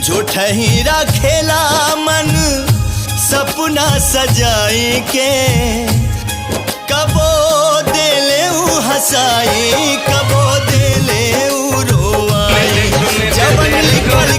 झूठही रखेला मन सपना सजाई के, कबो देले ऊ हंसाई कबो देले ऊ रोवाई। जवन लिखल